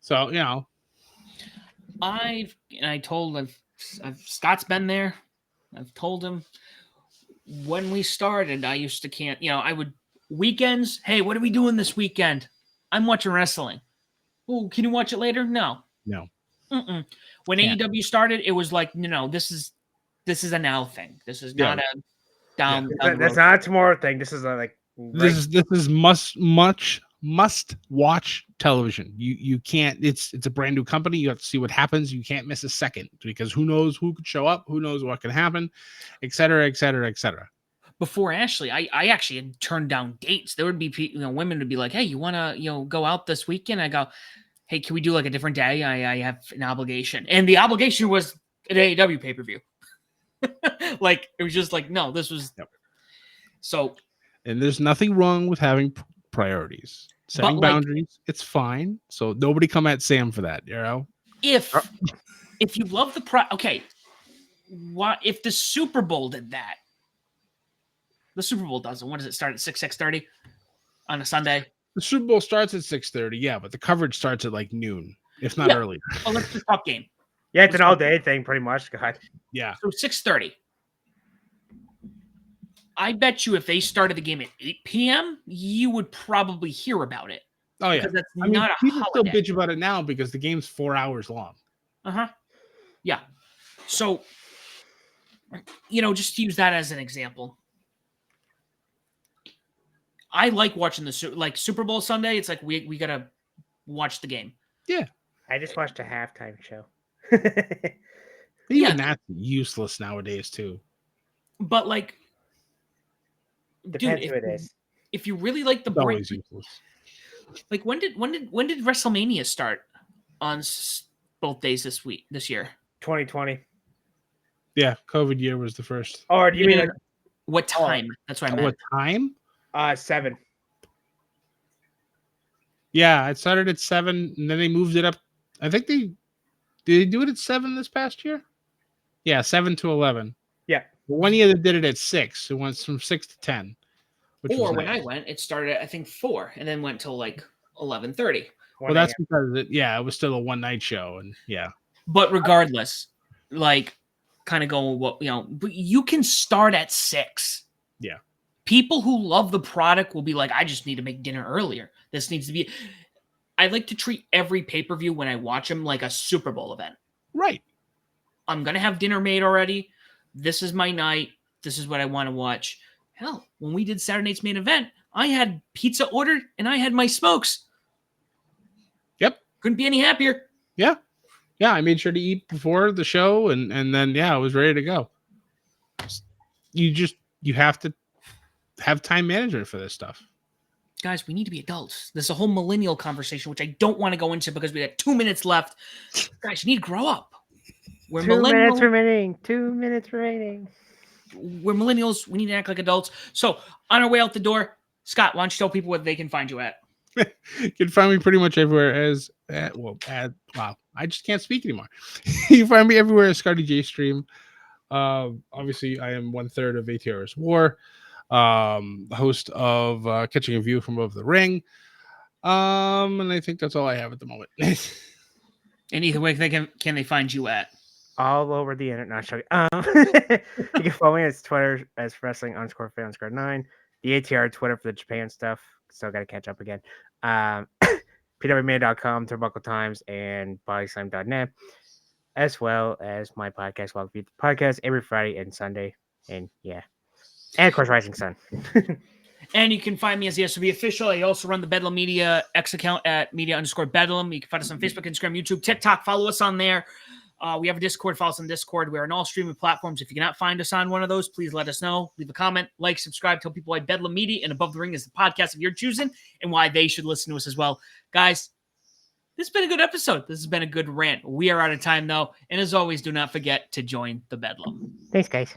So, Scott's been there. I've told him when we started, I used to I would weekends. Hey, what are we doing this weekend? I'm watching wrestling. Oh, can you watch it later? No. Mm-mm. When AEW started, it was like, this is a now thing. This is not a down the road. That's not a tomorrow thing. This is this is must watch television. You can't. It's a brand new company. You have to see what happens. You can't miss a second because who knows who could show up, who knows what can happen, et cetera, et cetera, et cetera. Before Ashley, I actually had turned down dates. There would be women would be like, "Hey, you want to go out this weekend?" I go, "Hey, can we do like a different day? I have an obligation," and the obligation was an AEW pay-per-view. Like it was just like, no, this was so. And there's nothing wrong with having priorities, setting boundaries. It's fine. So nobody come at Sam for that. If you love okay, what if the Super Bowl did that? The Super Bowl doesn't. What does it start at 6:30 on a Sunday? The Super Bowl starts at 6:30, yeah, but the coverage starts at like noon, if not earlier. Oh, that's the top game. Yeah, it's an all-day thing, pretty much. God. Yeah. So 6:30. I bet you if they started the game at 8 p.m., you would probably hear about it. Oh yeah, that's not a people holiday. still bitch about it now because the game's 4 hours long. Yeah. So, just use that as an example. I like watching the Super Bowl Sunday. It's like we gotta watch the game. Yeah. I just watched a halftime show. Even that's useless nowadays too. But depends who it is. If you really like the brand, always useless. Like when did WrestleMania start on both days this year? 2020. Yeah, COVID year was the first. Or do you mean what time? That's what I meant. What time? 7. Yeah, it started at 7, and then they moved it up. I think did they do it at 7 this past year? Yeah, 7 to 11. Yeah. One year they did it at 6. It went from 6 to 10. Or when I went, it started at I think 4, and then went till like 11:30. Well, that's because it was still a one-night show, and yeah. But regardless, kind of going what but you can start at 6. Yeah. People who love the product will be like, I just need to make dinner earlier. This needs to be. I like to treat every pay-per-view when I watch them like a Super Bowl event. Right. I'm gonna have dinner made already. This is my night. This is what I want to watch. Hell, when we did Saturday night's main event, I had pizza ordered and I had my smokes. Yep. Couldn't be any happier. Yeah. Yeah, I made sure to eat before the show and then I was ready to go. You have to have time management for this stuff. Guys, we need to be adults. There's a whole millennial conversation, which I don't want to go into because we got 2 minutes left. Guys, you need to grow up. We're 2 minutes remaining. 2 minutes remaining. We're millennials. We need to act like adults. So, on our way out the door, Scott, why don't you tell people where they can find you at? You can find me pretty much everywhere wow, I just can't speak anymore. You can find me everywhere as Scotty J Stream. Obviously, I am 1/3 of ATR's War, host of Catching a View from Above the Ring. And I think that's all I have at the moment. And either way, can they find you at? All over the internet. Not sure. You can follow me on Twitter as wrestling_fan_9. The ATR Twitter for the Japan stuff. Still got to catch up again. PWMania.com, Turnbuckle Times, and BodySlam.net, as well as my podcast, Walk Beat the Podcast, every Friday and Sunday. And yeah. And of course, Rising Sun. And you can find me as the SOB official. I also run the Bedlam Media X account at media_Bedlam. You can find us on Facebook, Instagram, YouTube, TikTok. Follow us on there. We have a Discord. Follow us on Discord. We're on all streaming platforms. If you cannot find us on one of those, please let us know. Leave a comment, like, subscribe, tell people why Bedlam Media and Above the Ring is the podcast of your choosing and why they should listen to us as well. Guys, this has been a good episode. This has been a good rant. We are out of time, though. And as always, do not forget to join the Bedlam. Thanks, guys.